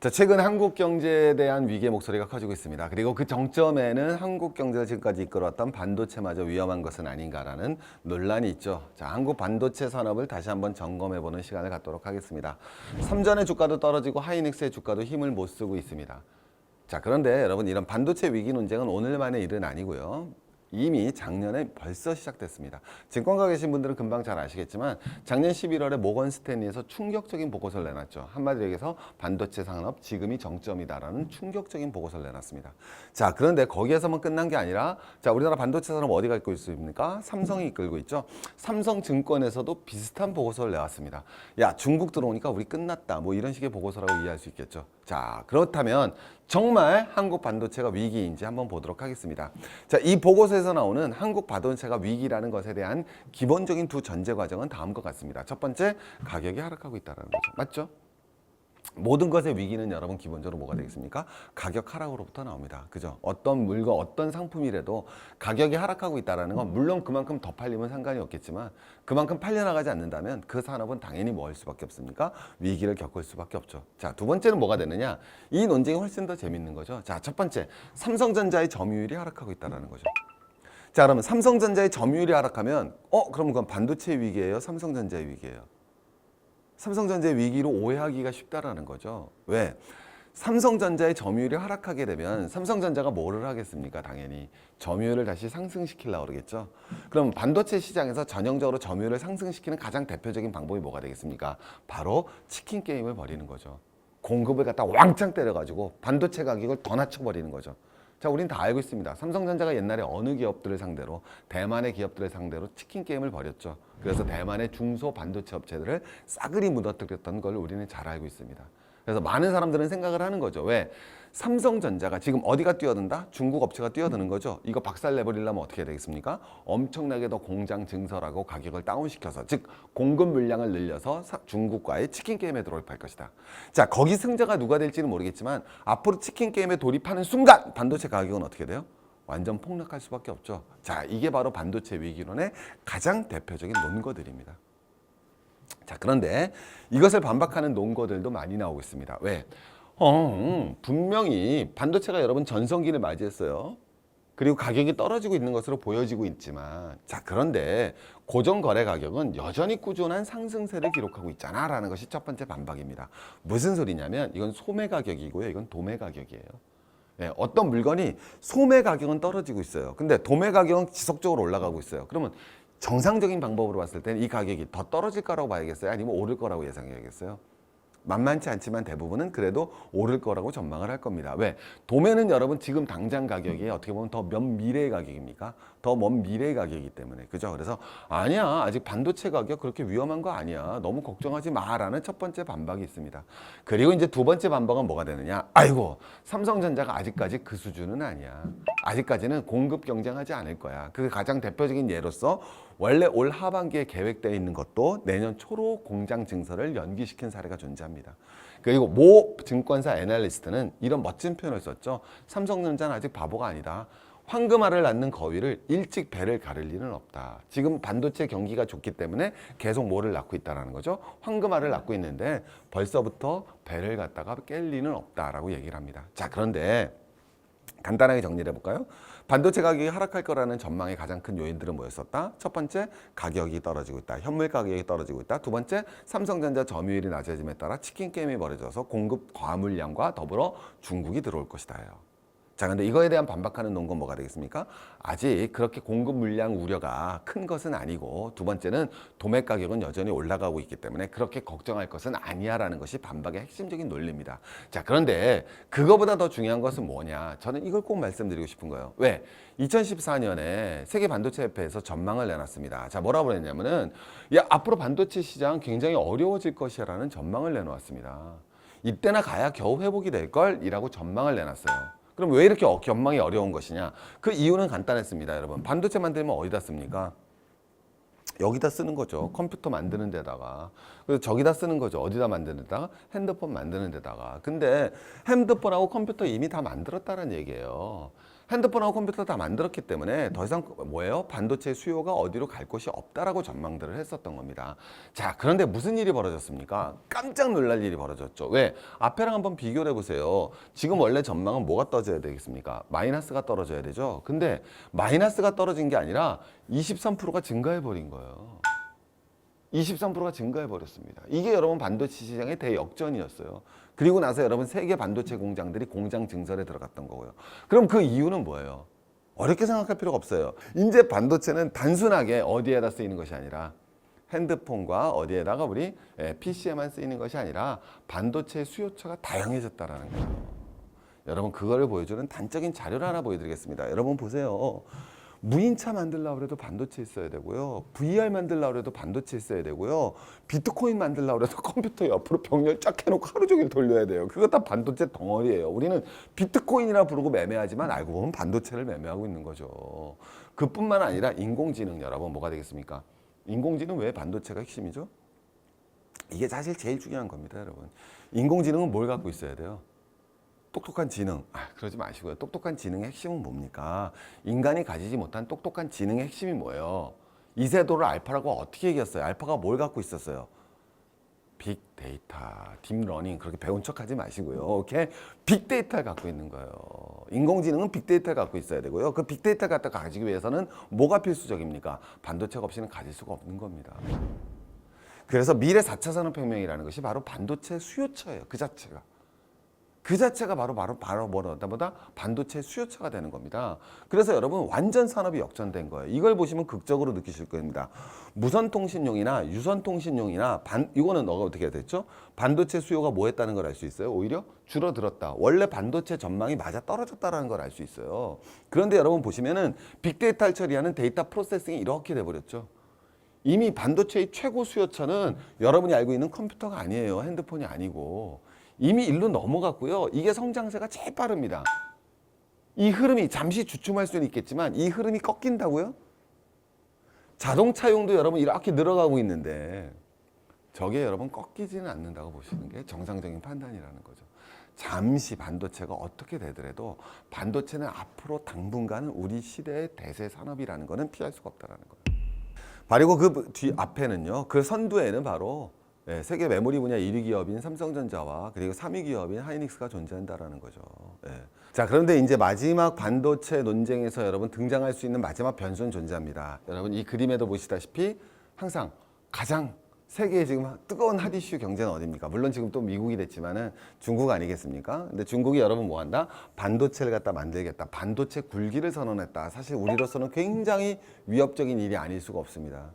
자, 최근 한국 경제에 대한 위기의 목소리가 커지고 있습니다. 그리고 그 정점에는 한국 경제를 지금까지 이끌어왔던 반도체마저 위험한 것은 아닌가라는 논란이 있죠. 자, 한국 반도체 산업을 다시 한번 점검해보는 시간을 갖도록 하겠습니다. 삼전의 주가도 떨어지고 하이닉스의 주가도 힘을 못 쓰고 있습니다. 자, 그런데 여러분, 이런 반도체 위기 논쟁은 오늘만의 일은 아니고요. 이미 작년에 벌써 시작됐습니다. 증권가 계신 분들은 금방 잘 아시겠지만 작년 11월에 모건 스탠리에서 충격적인 보고서를 내놨죠. 한마디로 얘기해서 반도체 산업 지금이 정점이다라는 충격적인 보고서를 내놨습니다. 자, 그런데 거기에서만 끝난 게 아니라 자, 우리나라 반도체 산업 어디가 이끌고 있습니까? 삼성이 이끌고 있죠. 삼성증권에서도 비슷한 보고서를 내왔습니다. 야, 중국 들어오니까 우리 끝났다. 뭐 이런 식의 보고서라고 이해할 수 있겠죠. 자, 그렇다면 정말 한국 반도체가 위기인지 한번 보도록 하겠습니다. 자, 이 보고서에서 나오는 한국 반도체가 위기라는 것에 대한 기본적인 두 전제 과정은 다음과 같습니다. 첫 번째, 가격이 하락하고 있다는 거죠. 맞죠? 모든 것의 위기는 여러분 기본적으로 뭐가 되겠습니까? 가격 하락으로부터 나옵니다. 그죠? 어떤 물건, 어떤 상품이라도 가격이 하락하고 있다는 건 물론 그만큼 더 팔리면 상관이 없겠지만 그만큼 팔려나가지 않는다면 그 산업은 당연히 뭐 할 수밖에 없습니까? 위기를 겪을 수밖에 없죠. 자, 두 번째는 뭐가 되느냐? 이 논쟁이 훨씬 더 재밌는 거죠. 자, 첫 번째, 삼성전자의 점유율이 하락하고 있다는 거죠. 자, 그러면 삼성전자의 점유율이 하락하면 그럼 그건 반도체 위기예요? 삼성전자의 위기예요? 삼성전자의 위기로 오해하기가 쉽다라는 거죠. 왜? 삼성전자의 점유율이 하락하게 되면 삼성전자가 뭐를 하겠습니까? 당연히 점유율을 다시 상승시키려고 그러겠죠. 그럼 반도체 시장에서 전형적으로 점유율을 상승시키는 가장 대표적인 방법이 뭐가 되겠습니까? 바로 치킨 게임을 벌이는 거죠. 공급을 갖다 왕창 때려가지고 반도체 가격을 더 낮춰버리는 거죠. 자, 우린 다 알고 있습니다. 삼성전자가 옛날에 어느 기업들을 상대로, 대만의 기업들을 상대로 치킨 게임을 벌였죠. 그래서 대만의 중소 반도체 업체들을 싸그리 무너뜨렸던 걸 우리는 잘 알고 있습니다. 그래서 많은 사람들은 생각을 하는 거죠. 왜? 삼성전자가 지금 어디가 뛰어든다? 중국 업체가 뛰어드는 거죠. 이거 박살내버리려면 어떻게 해야 되겠습니까? 엄청나게 더 공장 증설하고 가격을 다운시켜서, 즉 공급 물량을 늘려서 중국과의 치킨 게임에 돌입할 것이다. 자, 거기 승자가 누가 될지는 모르겠지만 앞으로 치킨 게임에 돌입하는 순간 반도체 가격은 어떻게 돼요? 완전 폭락할 수밖에 없죠. 자, 이게 바로 반도체 위기론의 가장 대표적인 논거들입니다. 자, 그런데 이것을 반박하는 논거들도 많이 나오고 있습니다. 왜? 분명히 반도체가 여러분 전성기를 맞이했어요. 그리고 가격이 떨어지고 있는 것으로 보여지고 있지만, 자, 그런데 고정거래 가격은 여전히 꾸준한 상승세를 기록하고 있잖아 라는 것이 첫 번째 반박입니다. 무슨 소리냐면 이건 소매 가격이고요, 이건 도매 가격이에요. 네, 어떤 물건이 소매 가격은 떨어지고 있어요. 근데 도매 가격은 지속적으로 올라가고 있어요. 그러면 정상적인 방법으로 봤을 때는 이 가격이 더 떨어질 거라고 봐야겠어요? 아니면 오를 거라고 예상해야겠어요? 만만치 않지만 대부분은 그래도 오를 거라고 전망을 할 겁니다. 왜? 도매는 여러분 지금 당장 가격이 어떻게 보면 더 먼 미래의 가격입니까? 더 먼 미래의 가격이기 때문에. 그죠? 그래서 아니야, 아직 반도체 가격 그렇게 위험한 거 아니야. 너무 걱정하지 마라는 첫 번째 반박이 있습니다. 그리고 이제 두 번째 반박은 뭐가 되느냐? 아이고, 삼성전자가 아직까지 그 수준은 아니야. 아직까지는 공급 경쟁하지 않을 거야. 그 가장 대표적인 예로서 원래 올 하반기에 계획되어 있는 것도 내년 초로 공장 증설을 연기시킨 사례가 존재합니다. 그리고 모 증권사 애널리스트는 이런 멋진 표현을 썼죠. 삼성전자는 아직 바보가 아니다. 황금알을 낳는 거위를 일찍 배를 가를 리는 없다. 지금 반도체 경기가 좋기 때문에 계속 뭐를 낳고 있다는 거죠. 황금알을 낳고 있는데 벌써부터 배를 갖다가 깰 리는 없다라고 얘기를 합니다. 자, 그런데 간단하게 정리를 해볼까요? 반도체 가격이 하락할 거라는 전망의 가장 큰 요인들은 뭐였었다? 첫 번째, 가격이 떨어지고 있다. 현물 가격이 떨어지고 있다. 두 번째, 삼성전자 점유율이 낮아짐에 따라 치킨 게임이 벌어져서 공급 과물량과 더불어 중국이 들어올 것이다요. 자, 근데 이거에 대한 반박하는 논건 뭐가 되겠습니까? 아직 그렇게 공급 물량 우려가 큰 것은 아니고, 두 번째는 도매 가격은 여전히 올라가고 있기 때문에 그렇게 걱정할 것은 아니야라는 것이 반박의 핵심적인 논리입니다. 자, 그런데 그거보다 더 중요한 것은 뭐냐? 저는 이걸 꼭 말씀드리고 싶은 거예요. 왜? 2014년에 세계 반도체 협회에서 전망을 내놨습니다. 자, 뭐라고 그랬냐면은 야, 앞으로 반도체 시장 굉장히 어려워질 것이라는 전망을 내놓았습니다. 이때나 가야 겨우 회복이 될 걸이라고 전망을 내놨어요. 그럼 왜 이렇게 전망이 어려운 것이냐? 그 이유는 간단했습니다, 여러분. 반도체 만들면 어디다 씁니까? 여기다 쓰는 거죠. 컴퓨터 만드는 데다가. 그래서 저기다 쓰는 거죠. 어디다 만드는 데다가? 핸드폰 만드는 데다가. 근데 핸드폰하고 컴퓨터 이미 다 만들었다는 얘기예요. 핸드폰하고 컴퓨터 다 만들었기 때문에 더 이상 뭐예요? 반도체 수요가 어디로 갈 곳이 없다라고 전망들을 했었던 겁니다. 자, 그런데 무슨 일이 벌어졌습니까? 깜짝 놀랄 일이 벌어졌죠. 왜? 앞에랑 한번 비교를 해보세요. 지금 원래 전망은 뭐가 떨어져야 되겠습니까? 마이너스가 떨어져야 되죠. 근데 마이너스가 떨어진 게 아니라 23%가 증가해버린 거예요. 23%가 증가해버렸습니다. 이게 여러분 반도체 시장의 대역전이었어요. 그리고 나서 여러분 세계 반도체 공장들이 공장 증설에 들어갔던 거고요. 그럼 그 이유는 뭐예요? 어렵게 생각할 필요가 없어요. 이제 반도체는 단순하게 어디에다 쓰이는 것이 아니라 핸드폰과 어디에다가 우리 PC에만 쓰이는 것이 아니라 반도체 수요처가 다양해졌다는 거예요. 여러분 그거를 보여주는 단적인 자료를 하나 보여드리겠습니다. 여러분 보세요. 무인차 만들려고 해도 반도체 있어야 되고요. VR 만들려고 해도 반도체 있어야 되고요. 비트코인 만들려고 해도 컴퓨터 옆으로 병렬 쫙 해놓고 하루 종일 돌려야 돼요. 그거 다 반도체 덩어리예요. 우리는 비트코인이라 부르고 매매하지만 알고 보면 반도체를 매매하고 있는 거죠. 그뿐만 아니라 인공지능 여러분 뭐가 되겠습니까? 인공지능 왜 반도체가 핵심이죠? 이게 사실 제일 중요한 겁니다, 여러분. 인공지능은 뭘 갖고 있어야 돼요? 똑똑한 지능. 그러지 마시고요. 똑똑한 지능의 핵심은 뭡니까? 인간이 가지지 못한 똑똑한 지능의 핵심이 뭐예요? 이세돌을 알파라고 어떻게 얘기했어요? 알파가 뭘 갖고 있었어요? 빅데이터, 딥러닝 그렇게 배운 척하지 마시고요. 오케이? 빅데이터를 갖고 있는 거예요. 인공지능은 빅데이터를 갖고 있어야 되고요. 그 빅데이터를 갖다 가지기 위해서는 뭐가 필수적입니까? 반도체가 없이는 가질 수가 없는 겁니다. 그래서 미래 4차 산업혁명이라는 것이 바로 반도체 수요처예요. 그 자체가. 그 자체가 바로 뭐다? 반도체 수요처가 되는 겁니다. 그래서 여러분 완전 산업이 역전된 거예요. 이걸 보시면 극적으로 느끼실 겁니다. 무선통신용이나 유선통신용이나 이거는 너가 어떻게 해야 됐죠? 반도체 수요가 뭐 했다는 걸 알 수 있어요? 오히려 줄어들었다. 원래 반도체 전망이 맞아 떨어졌다는 걸 알 수 있어요. 그런데 여러분 보시면은 빅데이터를 처리하는 데이터 프로세싱이 이렇게 돼버렸죠. 이미 반도체의 최고 수요처는 여러분이 알고 있는 컴퓨터가 아니에요. 핸드폰이 아니고. 이미 일로 넘어갔고요. 이게 성장세가 제일 빠릅니다. 이 흐름이 잠시 주춤할 수는 있겠지만 이 흐름이 꺾인다고요? 자동차용도 여러분 이렇게 늘어가고 있는데 저게 여러분 꺾이지는 않는다고 보시는 게 정상적인 판단이라는 거죠. 잠시 반도체가 어떻게 되더라도 반도체는 앞으로 당분간은 우리 시대의 대세 산업이라는 거는 피할 수가 없다는 거예요. 그리고 그 뒤 앞에는요. 그 선두에는 바로 세계 메모리 분야 1위 기업인 삼성전자와 그리고 3위 기업인 하이닉스가 존재한다라는 거죠. 자, 그런데 이제 마지막 반도체 논쟁에서 여러분 등장할 수 있는 마지막 변수는 존재합니다. 여러분 이 그림에도 보시다시피 항상 가장 세계의 지금 뜨거운 핫 이슈 경제는 어디입니까? 물론 지금 또 미국이 됐지만은 중국 아니겠습니까? 근데 중국이 여러분 뭐 한다? 반도체를 갖다 만들겠다. 반도체 굴기를 선언했다. 사실 우리로서는 굉장히 위협적인 일이 아닐 수가 없습니다.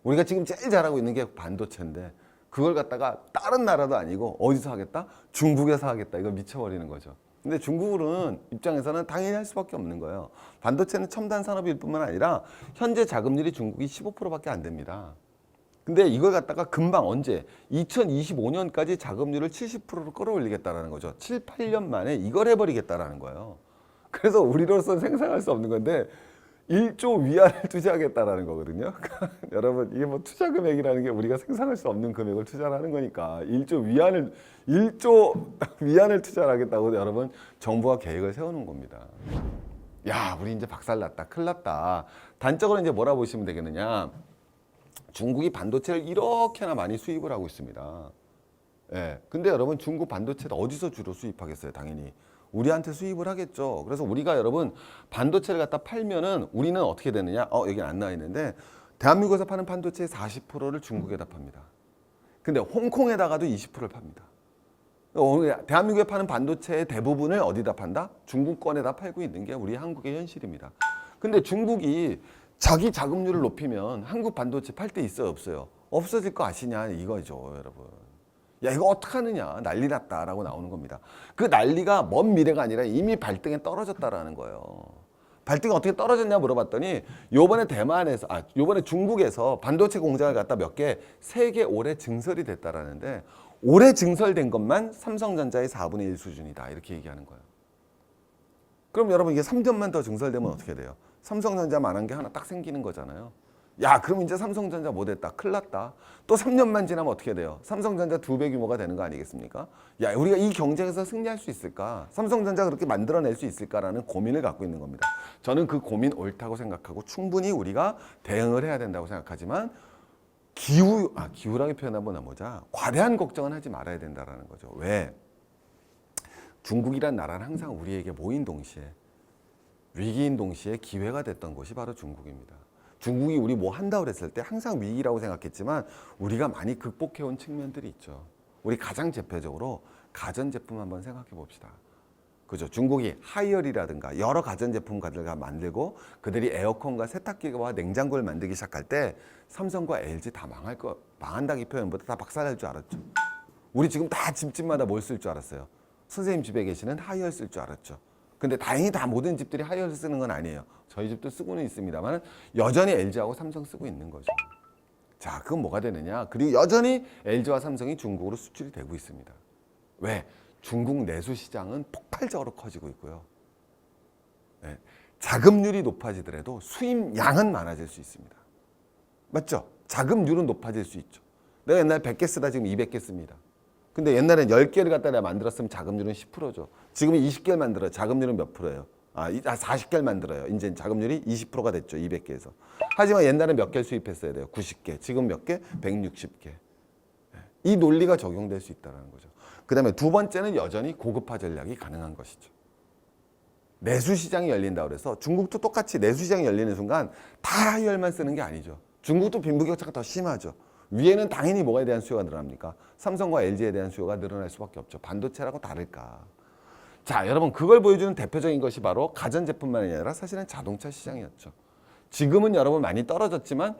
우리가 지금 제일 잘하고 있는 게 반도체인데 그걸 갖다가 다른 나라도 아니고 어디서 하겠다? 중국에서 하겠다. 이거 미쳐버리는 거죠. 근데 중국은 입장에서는 당연히 할 수밖에 없는 거예요. 반도체는 첨단 산업일 뿐만 아니라 현재 자금률이 중국이 15%밖에 안 됩니다. 근데 이걸 갖다가 금방 언제 2025년까지 자금률을 70%로 끌어올리겠다라는 거죠. 7, 8년 만에 이걸 해버리겠다라는 거예요. 그래서 우리로서는 생각할 수 없는 건데 1조 위안을 투자하겠다라는 거거든요. 여러분 이게 뭐 투자 금액이라는 게 우리가 상상할 수 없는 금액을 투자하는 거니까 1조 위안을 투자하겠다고 여러분 정부가 계획을 세우는 겁니다. 야, 우리 이제 박살났다, 큰일 났다. 단적으로 이제 뭐라 보시면 되겠느냐? 중국이 반도체를 이렇게나 많이 수입을 하고 있습니다. 근데 여러분 중국 반도체를 어디서 주로 수입하겠어요? 당연히 우리한테 수입을 하겠죠. 그래서 우리가 여러분 반도체를 갖다 팔면은 우리는 어떻게 되느냐? 여기 안 나와 있는데 대한민국에서 파는 반도체의 40%를 중국에다 팝니다. 근데 홍콩에다가도 20%를 팝니다. 대한민국에 파는 반도체의 대부분을 어디다 판다? 중국권에다 팔고 있는 게 우리 한국의 현실입니다. 근데 중국이 자기 자금률을 높이면 한국 반도체 팔 때 있어요, 없어요? 없어질 거 아시냐 이거죠, 여러분. 야, 이거 어떡하느냐, 난리 났다라고 나오는 겁니다. 그 난리가 먼 미래가 아니라 이미 발등에 떨어졌다라는 거예요. 발등에 어떻게 떨어졌냐 물어봤더니 요번에 중국에서 반도체 공장을 갖다 몇 개, 3개 올해 증설이 됐다라는데 올해 증설된 것만 삼성전자의 4분의 1 수준이다 이렇게 얘기하는 거예요. 그럼 여러분 이게 3년만 더 증설되면 어떻게 돼요? 삼성전자만한 게 하나 딱 생기는 거잖아요. 야, 그럼 이제 삼성전자 못했다. 큰일 났다. 또 3년만 지나면 어떻게 돼요? 삼성전자 2배 규모가 되는 거 아니겠습니까? 야, 우리가 이 경쟁에서 승리할 수 있을까? 삼성전자가 그렇게 만들어낼 수 있을까라는 고민을 갖고 있는 겁니다. 저는 그 고민 옳다고 생각하고 충분히 우리가 대응을 해야 된다고 생각하지만 기우라고 표현하면 나보자. 과대한 걱정은 하지 말아야 된다는 거죠. 왜? 중국이란 나라는 항상 우리에게 모인 동시에 위기인 동시에 기회가 됐던 곳이 바로 중국입니다. 중국이 우리 뭐 한다고 그랬을 때 항상 위기라고 생각했지만 우리가 많이 극복해온 측면들이 있죠. 우리 가장 대표적으로 가전제품 한번 생각해 봅시다. 그죠? 중국이 하이얼이라든가 여러 가전제품가들과 만들고 그들이 에어컨과 세탁기와 냉장고를 만들기 시작할 때 삼성과 LG 다 망한다기 표현보다 다 박살날 줄 알았죠. 우리 지금 다 집집마다 뭘 쓸 줄 알았어요. 선생님 집에 계시는 하이얼 쓸 줄 알았죠. 근데 다행히 다 모든 집들이 하이얼 쓰는 건 아니에요. 저희 집도 쓰고는 있습니다만 여전히 LG하고 삼성 쓰고 있는 거죠. 자, 그건 뭐가 되느냐? 그리고 여전히 LG와 삼성이 중국으로 수출이 되고 있습니다. 왜? 중국 내수 시장은 폭발적으로 커지고 있고요. 네. 자금률이 높아지더라도 수입량은 많아질 수 있습니다. 맞죠? 자금률은 높아질 수 있죠. 내가 옛날에 100개 쓰다 지금 200개 씁니다. 근데 옛날엔 10개를 갖다 내가 만들었으면 자금률은 10%죠. 지금은 20개를 만들어요. 자금률은 몇 프로예요? 40개를 만들어요. 이제 자금률이 20%가 됐죠. 200개에서. 하지만 옛날엔 몇 개를 수입했어야 돼요? 90개. 지금 몇 개? 160개. 이 논리가 적용될 수 있다는 거죠. 그 다음에 두 번째는 여전히 고급화 전략이 가능한 것이죠. 내수시장이 열린다고 그래서 중국도 똑같이 내수시장이 열리는 순간 다 하이얼만 쓰는 게 아니죠. 중국도 빈부격차가 더 심하죠. 위에는 당연히 뭐에 대한 수요가 늘어납니까? 삼성과 LG에 대한 수요가 늘어날 수밖에 없죠. 반도체라고 다를까? 자, 여러분 그걸 보여주는 대표적인 것이 바로 가전제품만이 아니라 사실은 자동차 시장이었죠. 지금은 여러분 많이 떨어졌지만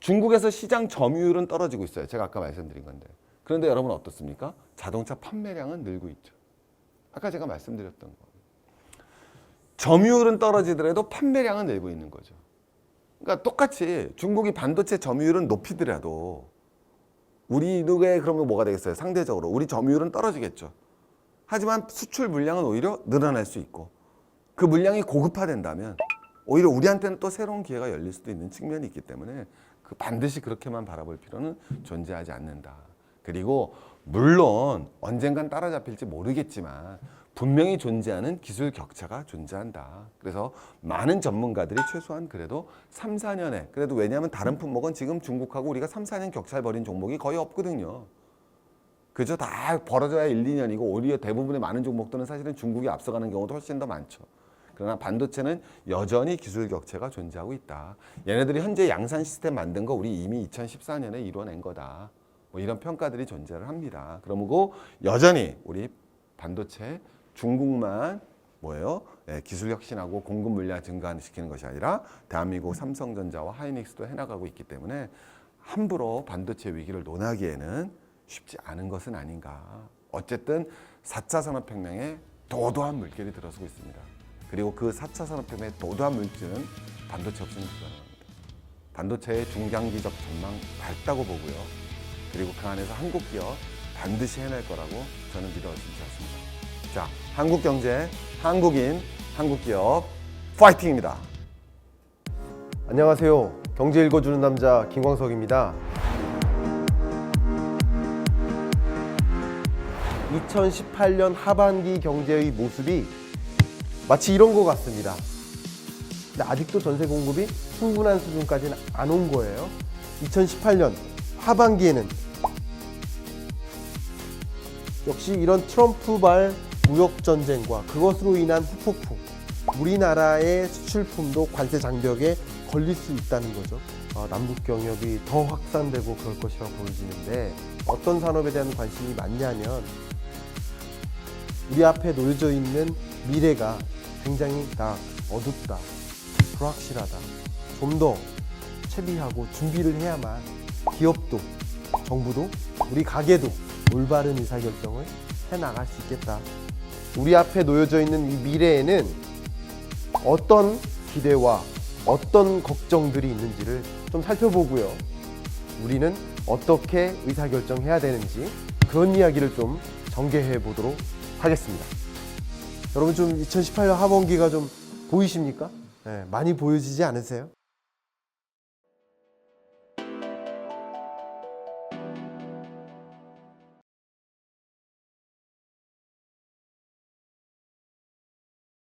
중국에서 시장 점유율은 떨어지고 있어요. 제가 아까 말씀드린 건데. 그런데 여러분 어떻습니까? 자동차 판매량은 늘고 있죠. 아까 제가 말씀드렸던 거. 점유율은 떨어지더라도 판매량은 늘고 있는 거죠. 그러니까 똑같이 중국이 반도체 점유율은 높이더라도 우리의 그러면 뭐가 되겠어요? 상대적으로 우리 점유율은 떨어지겠죠. 하지만 수출 물량은 오히려 늘어날 수 있고 그 물량이 고급화된다면 오히려 우리한테는 또 새로운 기회가 열릴 수도 있는 측면이 있기 때문에 반드시 그렇게만 바라볼 필요는 존재하지 않는다. 그리고 물론 언젠간 따라잡힐지 모르겠지만 분명히 존재하는 기술 격차가 존재한다. 그래서 많은 전문가들이 최소한 그래도 3, 4년에 그래도 왜냐하면 다른 품목은 지금 중국하고 우리가 3, 4년 격차를 벌인 종목이 거의 없거든요. 그죠? 다 벌어져야 1, 2년이고 오히려 대부분의 많은 종목들은 사실은 중국이 앞서가는 경우도 훨씬 더 많죠. 그러나 반도체는 여전히 기술 격차가 존재하고 있다. 얘네들이 현재 양산 시스템 만든 거 우리 이미 2014년에 이뤄낸 거다. 뭐 이런 평가들이 존재를 합니다. 그러고 여전히 우리 반도체 중국만 뭐예요? 기술 혁신하고 공급 물량 증가시키는 것이 아니라 대한민국 삼성전자와 하이닉스도 해나가고 있기 때문에 함부로 반도체 위기를 논하기에는 쉽지 않은 것은 아닌가. 어쨌든 4차 산업혁명에 도도한 물결이 들어서고 있습니다. 그리고 그 4차 산업혁명의 도도한 물질은 반도체 없이는 불가능합니다. 반도체의 중장기적 전망 밝다고 보고요. 그리고 그 안에서 한국 기업 반드시 해낼 거라고 저는 믿어 의심치 않습니다. 자, 한국 경제, 한국인, 한국 기업 파이팅입니다. 안녕하세요. 경제 읽어주는 남자 김광석입니다. 2018년 하반기 경제의 모습이 마치 이런 것 같습니다. 근데 아직도 전세 공급이 충분한 수준까지는 안 온 거예요. 2018년 하반기에는 역시 이런 트럼프발 무역전쟁과 그것으로 인한 후폭풍, 우리나라의 수출품도 관세 장벽에 걸릴 수 있다는 거죠. 남북 경협이 더 확산되고 그럴 것이라고 보여지는데 어떤 산업에 대한 관심이 많냐면 우리 앞에 놓여져 있는 미래가 굉장히 다 어둡다, 불확실하다. 좀 더 채비하고 준비를 해야만 기업도, 정부도, 우리 가게도 올바른 의사결정을 해나갈 수 있겠다. 우리 앞에 놓여져 있는 이 미래에는 어떤 기대와 어떤 걱정들이 있는지를 좀 살펴보고요. 우리는 어떻게 의사결정해야 되는지 그런 이야기를 좀 전개해 보도록 하겠습니다. 여러분 좀 2018년 하반기가 좀 보이십니까? 네, 많이 보여지지 않으세요?